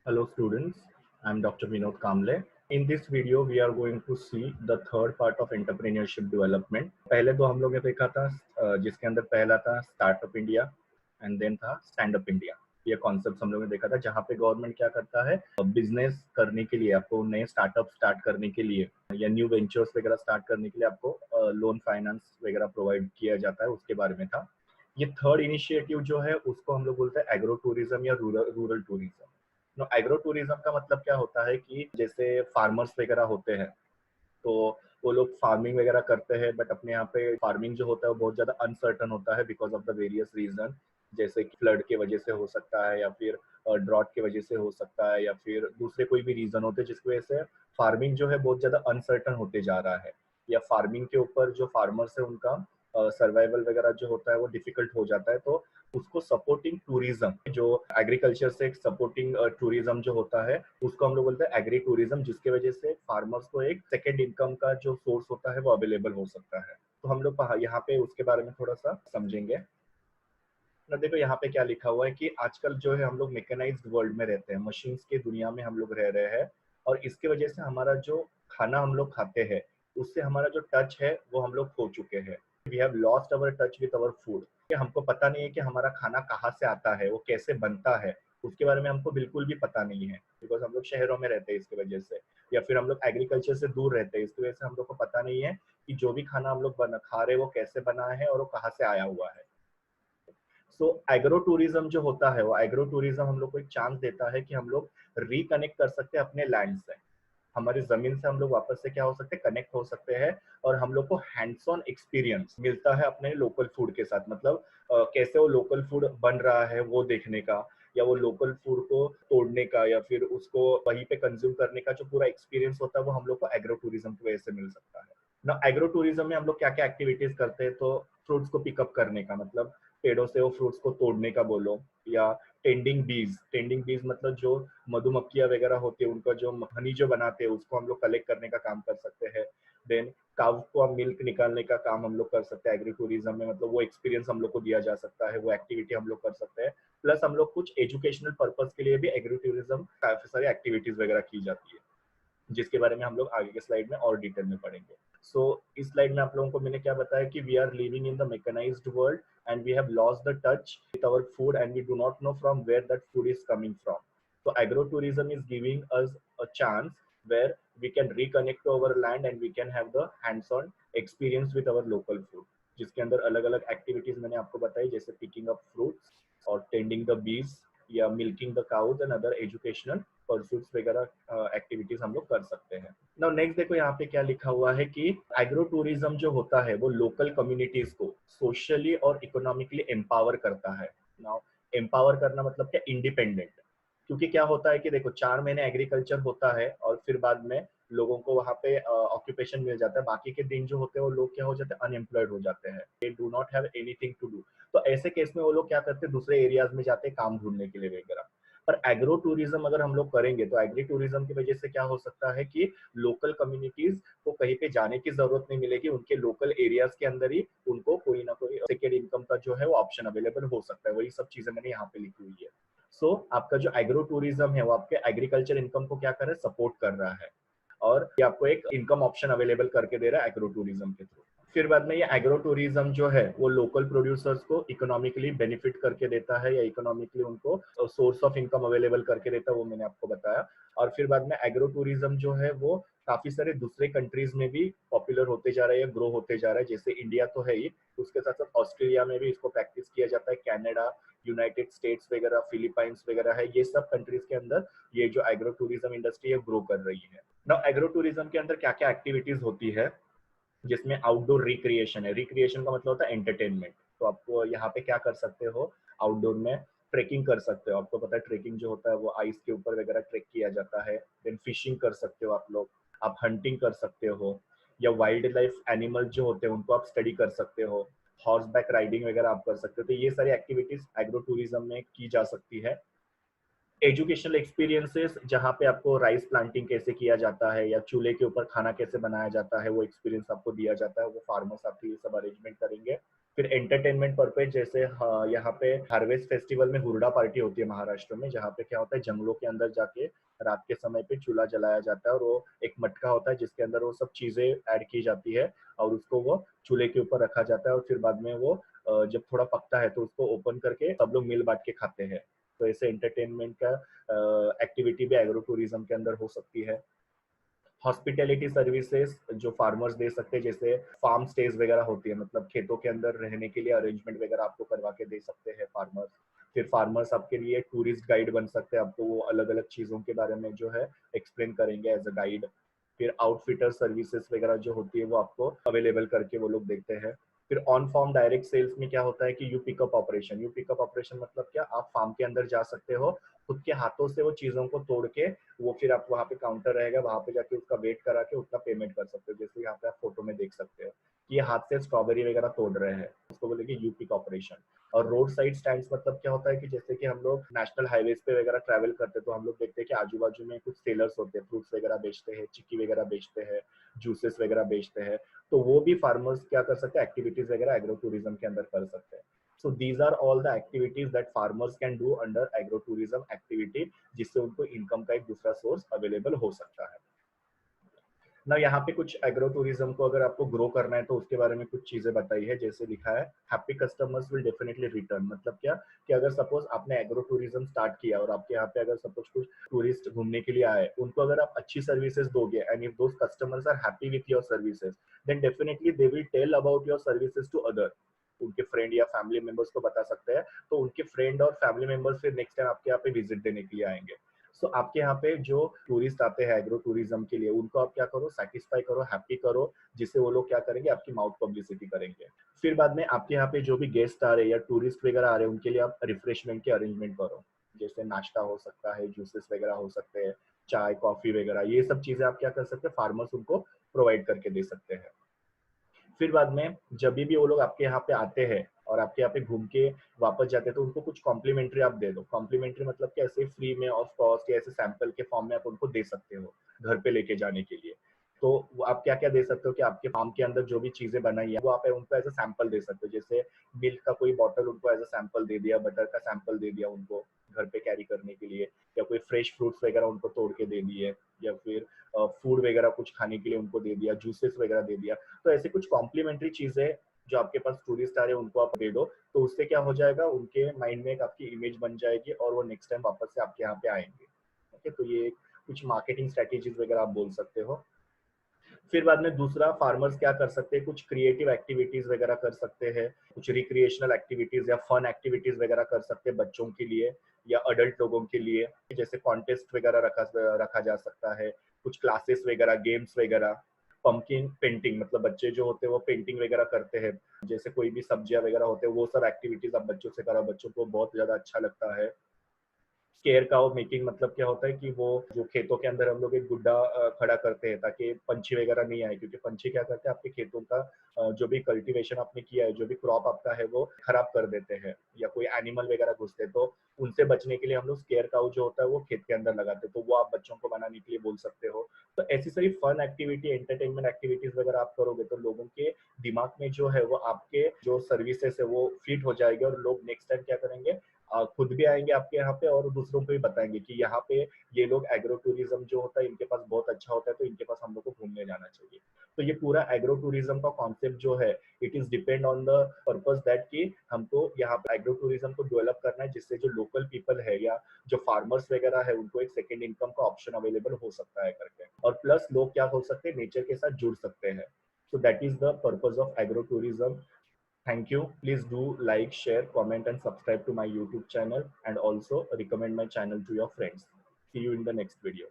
Hello students, I am Dr. Vinod Kamble. In this video, we are going to see the third part of entrepreneurship development. पहले तो हम लोग ने देखा था जिसके अंदर पहला था स्टार्टअप इंडिया एंड देन था स्टैंड अप इंडिया। ये कॉन्सेप्ट हम लोग ने देखा था जहाँ पे गवर्नमेंट क्या करता है, बिजनेस करने के लिए आपको नए स्टार्टअप स्टार्ट करने के लिए या न्यू वेंचर्स वगैरह स्टार्ट करने के लिए आपको लोन फाइनेंस वगैरह प्रोवाइड किया जाता है, उसके बारे में था। ये थर्ड इनिशिएटिव जो है उसको हम लोग बोलते हैं एग्रो टूरिज्म या रूरल टूरिज्म। एग्रो टूरिज्म का मतलब क्या होता है कि जैसे फार्मर्स वगैरह होते हैं तो वो लोग फार्मिंग वगैरह करते हैं, बट अपने यहाँ पे फार्मिंग जो होता है वो बहुत ज्यादा अनसर्टन होता है because of the various reason, जैसे कि फ्लड के वजह से हो सकता है या फिर ड्रॉट की वजह से हो सकता है या फिर दूसरे कोई भी रीजन होते हैं जिसकी वजह से फार्मिंग जो है बहुत ज्यादा अनसर्टन होते जा रहा है, या फार्मिंग के ऊपर जो फार्मर्स है उनका सर्वाइवल वगैरह जो होता है वो डिफिकल्ट हो जाता है। तो उसको सपोर्टिंग टूरिज्म, जो एग्रीकल्चर से एक सपोर्टिंग टूरिज्म जो होता है उसको हम लोग बोलते हैं एग्री टूरिज्म, जिसकी वजह से फार्मर्स को एक सेकेंड इनकम का जो सोर्स होता है वो अवेलेबल हो सकता है। तो हम लोग यहाँ पे उसके बारे में थोड़ा सा समझेंगे ना। देखो यहाँ पे क्या लिखा हुआ है कि आजकल जो है हम लोग मैकेनाइज्ड वर्ल्ड में रहते हैं, मशीन्स की दुनिया में हम लोग रह रहे हैं, और इसके वजह से हमारा जो खाना हम लोग खाते हैं उससे हमारा जो टच है वो हम लोग खो चुके हैं। We have lost our touch with our food. हमको पता नहीं है कि हमारा खाना कहाँ से आता है, वो कैसे बनता है, उसके बारे में हमको बिल्कुल भी पता नहीं है, बिकॉज हम लोग शहरों में रहते हैं इसकी वजह से, या फिर हम लोग एग्रीकल्चर से दूर रहते हैं, इसकी वजह से हम लोग को पता नहीं है कि जो भी खाना हम लोग खा रहे हैं वो कैसे बना है और वो कहाँ से आया हुआ है। सो एग्रो टूरिज्म जो होता है वो एग्रो टूरिज्म हम लोग को एक चांस देता है कि हम लोग रिकनेक्ट कर सकते हैं अपने लैंड से, हमारी जमीन से हम लोग वापस से क्या हो सकते हैं, कनेक्ट हो सकते हैं, और हम लोग को हैंड्स ऑन एक्सपीरियंस मिलता है अपने लोकल फूड के साथ। मतलब कैसे वो लोकल फूड बन रहा है वो देखने का, या वो लोकल फूड को तोड़ने का, या फिर उसको वहीं पे कंज्यूम करने का जो पूरा एक्सपीरियंस होता है वो हम लोग को एग्रो टूरिज्म की वजह से मिल सकता है ना। एग्रो टूरिज्म में हम लोग क्या क्या एक्टिविटीज करते हैं, तो फ्रूट्स को पिकअप करने का मतलब पेड़ों से वो फ्रूट्स को तोड़ने का बोलो, या टेंडिंग बीज मतलब जो मधुमक्खियां वगैरह होती है उनका जो हनी जो बनाते हैं उसको हम लोग कलेक्ट करने का काम कर सकते हैं। देन काव को हम मिल्क निकालने का काम हम लोग कर सकते हैं एग्री टूरिज्म में, मतलब वो एक्सपीरियंस हम लोग को दिया जा सकता है, वो एक्टिविटी हम लोग कर सकते हैं। प्लस हम लोग कुछ एजुकेशनल पर्पज के लिए भी एग्री टूरिज्म काफी सारी एक्टिविटीज वगैरह की जाती है, जिसके बारे में हम लोग आगे के स्लाइड में और डिटेल में पढ़ेंगे। सो इस स्लाइड में आप लोगों को मैंने क्या बताया कि we are living in the mechanised world and we have lost the touch with our food and we do not know from where that food is coming from. So agrotourism is giving us a chance where we can reconnect to our land and we can have the hands-on experience with our local food, जिसके अंदर अलग अलग activities मैंने आपको बताई, जैसे picking up fruits और tending the bees या milking the cows and other educational pursuits वगैरह एक्टिविटीज हम लोग कर सकते हैं। नाउ नेक्स्ट देखो यहाँ पे क्या लिखा हुआ है कि एग्रो टूरिज्म जो होता है वो लोकल कम्युनिटीज को सोशली और इकोनॉमिकली एम्पावर करता है। नाउ एम्पावर करना मतलब क्या, इंडिपेंडेंट। क्योंकि क्या होता है कि देखो 4 महीने एग्रीकल्चर होता है और फिर बाद में लोगों को वहाँ पे ऑक्यूपेशन मिल जाता है, बाकी के दिन जो होते हैं वो लोग क्या हो जाते हैं, अनएम्प्लॉयड हो जाते हैं, they do not have anything to do. तो ऐसे केस में वो लोग क्या करते हैं, दूसरे एरियाज में जाते हैं काम ढूंढने के लिए वगैरह। पर एग्रो टूरिज्म अगर हम लोग करेंगे तो एग्री टूरिज्म की वजह से क्या हो सकता है कि लोकल कम्युनिटीज को कहीं पे जाने की जरूरत नहीं मिलेगी, उनके लोकल एरियाज के अंदर ही उनको कोई ना कोई सेकेंड इनकम का जो है वो ऑप्शन अवेलेबल हो सकता है। वही सब चीजें मैंने यहाँ पे लिखी हुई है। आपका जो एग्रो टूरिज्म है वो आपके एग्रीकल्चर इनकम को क्या कर रहा है, सपोर्ट कर रहा है, और ये आपको एक इनकम ऑप्शन अवेलेबल करके दे रहा है एग्रो टूरिज्म के थ्रू। फिर बाद में ये एग्रो टूरिज्म जो है वो लोकल प्रोड्यूसर्स को इकोनॉमिकली बेनिफिट करके देता है, या इकोनॉमिकली उनको सोर्स ऑफ इनकम अवेलेबल करके देता है, वो मैंने आपको बताया। और फिर बाद में एग्रो टूरिज्म जो है वो काफी सारे दूसरे कंट्रीज में भी पॉपुलर होते जा रहा है या ग्रो होते जा रहा है, जैसे इंडिया तो है ही, उसके साथ साथ ऑस्ट्रेलिया में भी इसको प्रैक्टिस किया जाता है, कनाडा, यूनाइटेड स्टेट्स वगैरह, फिलीपाइंस वगैरह है, ये सब कंट्रीज के अंदर ये जो एग्रो टूरिज्म इंडस्ट्री है ग्रो कर रही है। नाउ एग्रो टूरिज्म के अंदर क्या क्या एक्टिविटीज होती है, जिसमें आउटडोर रिक्रिएशन है। रिक्रिएशन का मतलब होता है एंटरटेनमेंट। तो आपको यहाँ पे क्या कर सकते हो, आउटडोर में ट्रेकिंग कर सकते हो, आपको पता है ट्रेकिंग जो होता है वो आइस के ऊपर वगैरह ट्रेक किया जाता है। देन फिशिंग कर सकते हो आप लोग, आप हंटिंग कर सकते हो, या वाइल्ड लाइफ एनिमल जो होते हैं उनको आप स्टडी कर सकते हो, हॉर्स बैक राइडिंग वगैरह आप कर सकते हो। तो ये सारी एक्टिविटीज एग्रो टूरिज्म में की जा सकती है। एजुकेशनल एक्सपीरियंसेस, जहाँ पे आपको राइस प्लांटिंग कैसे किया जाता है या चूल्हे के ऊपर खाना कैसे बनाया जाता है वो एक्सपीरियंस आपको दिया जाता है, वो फार्मर्स आपके ये सब अरेंजमेंट करेंगे। फिर एंटरटेनमेंट पर्पज, जैसे यहाँ पे हार्वेस्ट फेस्टिवल में हुरडा पार्टी होती है महाराष्ट्र में, जहाँ पे क्या होता है जंगलों के अंदर जाके रात के समय पे चूल्हा जलाया जाता है और वो एक मटका होता है जिसके अंदर वो सब चीजें ऐड की जाती है और उसको वो चूल्हे के ऊपर रखा जाता है और फिर बाद में वो जब थोड़ा पकता है तो उसको ओपन करके सब लोग मिल बांट के खाते हैं। तो ऐसे एंटरटेनमेंट का एक्टिविटी भी एग्रो टूरिज्म के अंदर हो सकती है। हॉस्पिटैलिटी सर्विसेज जो फार्मर्स दे सकते हैं, जैसे फार्म स्टेज वगैरह होती है, मतलब खेतों के अंदर रहने के लिए अरेंजमेंट वगैरह आपको करवा के दे सकते हैं फार्मर्स। फिर फार्मर्स आपके लिए टूरिस्ट गाइड बन सकते हैं, आपको वो अलग अलग चीज़ों के बारे में जो है एक्सप्लेन करेंगे एज अ गाइड। फिर आउटफिटर सर्विसेज वगैरह जो होती है वो आपको अवेलेबल करके वो लोग देते हैं। फिर ऑन फार्म डायरेक्ट सेल्स में क्या होता है कि यू पिकअप ऑपरेशन मतलब क्या, आप फार्म के अंदर जा सकते हो, खुद के हाथों से वो चीज़ों को तोड़ के वो फिर आप वहाँ पे काउंटर रहेगा, वहाँ पे जाके उसका वेट करा के उसका पेमेंट कर सकते हो। जैसे यहाँ पे आप फोटो में देख सकते हो कि ये हाथ से स्ट्रॉबेरी वगैरह तोड़ रहे हैं, उसको बोलेंगे यूपी कॉर्पोरेशन। और रोड साइड स्टैंड्स मतलब क्या होता है कि जैसे कि हम लोग नेशनल हाईवेज पे वगैरह ट्रैवल करते हैं तो हम लोग देखते हैं कि आजू बाजू में कुछ सेलर्स होते हैं, फ्रूट्स वगैरह बेचते हैं, चिक्की वगैरह बेचते हैं, जूसेस वगैरह बेचते हैं। तो वो भी फार्मर्स क्या कर सकते हैं, एक्टिविटीज वगैरह एग्रो टूरिज्म के अंदर कर सकते हैं। So these are all the activities that farmers can do under agro-tourism activity, जिससे उनको इनकम का एक दूसरा सोर्स अवेलेबल हो सकता है ना। यहाँ पे कुछ एग्रो टूरिज्म को अगर आपको ग्रो करना है तो उसके बारे में कुछ चीजें बताई है, जैसे लिखा है happy customers will definitely return. मतलब क्या कि अगर सपोज आपने एग्रो टूरिज्म स्टार्ट किया और आपके यहाँ पे अगर सपोज कुछ टूरिस्ट घूमने के लिए आए, उनको अगर आप अच्छी सर्विसेज दोगे and if those customers are happy with your services, then definitely they will tell about your services to other, उनके फ्रेंड या फैमिली मेंबर्स को बता सकते हैं। तो उनके फ्रेंड और फैमिली मेंबर्स फिर नेक्स्ट टाइम आपके यहाँ पे विजिट देने के लिए आएंगे। सो आपके यहाँ पे जो टूरिस्ट आते हैं एग्रो टूरिज्म के लिए, उनको आप क्या करो, सेटिस्फाई करो, हैप्पी करो, जिससे वो लोग क्या करेंगे, आपकी माउथ पब्लिसिटी करेंगे। फिर बाद में आपके यहाँ पे जो भी गेस्ट आ रहे हैं या टूरिस्ट वगैरह आ रहे हैं उनके लिए आप रिफ्रेशमेंट के अरेंजमेंट करो, जैसे नाश्ता हो सकता है, जूसेस वगैरह हो सकते हैं, चाय कॉफी वगैरह, ये सब चीजें आप क्या कर सकते हैं, फार्मर्स उनको प्रोवाइड करके दे सकते हैं। फिर बाद में जब भी वो लोग आपके यहाँ पे आते हैं और आपके यहाँ पे घूम के वापस जाते हैं तो उनको कुछ कॉम्प्लीमेंट्री आप दे दो। कॉम्प्लीमेंट्री मतलब कि ऐसे फ्री में ऑफ कॉस्ट या ऐसे सैंपल के फॉर्म में आप उनको दे सकते हो घर पे लेके जाने के लिए। तो आप क्या क्या दे सकते हो कि आपके फार्म के अंदर जो भी चीजें बनाई है वो आप उनको एज अ सैंपल दे सकते हो, जैसे मिल्क का कोई बॉटल उनको एज अ सैंपल दे दिया, बटर का सैंपल दे दिया उनको घर पे कैरी करने के लिए, या कोई फ्रेश फ्रूट्स वगैरह उनको तोड़ के दे दिए, या फिर फूड वगैरह कुछ खाने के लिए उनको दे दिया, जूसेस वगैरह दे दिया। तो ऐसे कुछ कॉम्प्लीमेंट्री चीजें जो आपके पास टूरिस्ट आ रहे हैं उनको आप दे दो, तो उससे क्या हो जाएगा, उनके माइंड में एक आपकी इमेज बन जाएगी और वो नेक्स्ट टाइम वापस से आपके यहाँ पे आएंगे। ओके, तो ये कुछ मार्केटिंग स्ट्रेटेजीज वगैरह आप बोल सकते हो। फिर बाद में दूसरा, फार्मर्स क्या कर सकते हैं, कुछ क्रिएटिव एक्टिविटीज वगैरह कर सकते हैं, कुछ रिक्रिएशनल एक्टिविटीज या फन एक्टिविटीज वगैरह कर सकते हैं बच्चों के लिए या अडल्ट लोगों के लिए, जैसे कॉन्टेस्ट वगैरह रखा रखा जा सकता है, कुछ क्लासेस वगैरह, गेम्स वगैरह। पंपकिन पेंटिंग, मतलब बच्चे जो होते हैं वो पेंटिंग वगैरह करते हैं, जैसे कोई भी सब्जियां वगैरह होते हैं, वो सब एक्टिविटीज आप बच्चों से करा, बच्चों को बहुत ज्यादा अच्छा लगता है। स्केयर काउ मेकिंग मतलब क्या होता है कि वो जो खेतों के अंदर हम लोग एक गुड्डा खड़ा करते हैं ताकि पंछी वगैरह नहीं आए, क्योंकि पंछी क्या करते हैं, आपके खेतों का जो भी कल्टीवेशन आपने किया है, जो भी क्रॉप आपका है वो खराब कर देते हैं, या कोई एनिमल वगैरह घुसते हैं, तो उनसे बचने के लिए हम लोग स्केयर काउ जो होता है वो खेत के अंदर लगाते हैं, तो वो आप बच्चों को बनाने के लिए बोल सकते हो। तो ऐसी सारी फन एक्टिविटी, एंटरटेनमेंट एक्टिविटीज वगैरह आप करोगे तो लोगों के दिमाग में जो है वो आपके जो सर्विसेज है वो फिट हो जाएगी और लोग नेक्स्ट टाइम क्या करेंगे, खुद भी आएंगे आपके यहाँ पे और दूसरों को भी बताएंगे कि यहाँ पे ये लोग एग्रो टूरिज्म जो होता है इनके पास बहुत अच्छा होता है, तो इनके पास हम लोग को घूमने जाना चाहिए। तो ये पूरा एग्रो टूरिज्म का कॉन्सेप्ट जो है, it is depend on the purpose that कि हमको यहाँ पे एग्रो टूरिज्म को डेवलप करना है, जिससे जो लोकल पीपल है या जो फार्मर्स वगैरह है उनको एक सेकेंड इनकम का ऑप्शन अवेलेबल हो सकता है करके, और प्लस लोग क्या हो सकते हैं, नेचर के साथ जुड़ सकते हैं। So that is the purpose of agro-tourism. Thank you. Please do like, share, comment, and subscribe to my YouTube channel, and also recommend my channel to your friends. See you in the next video.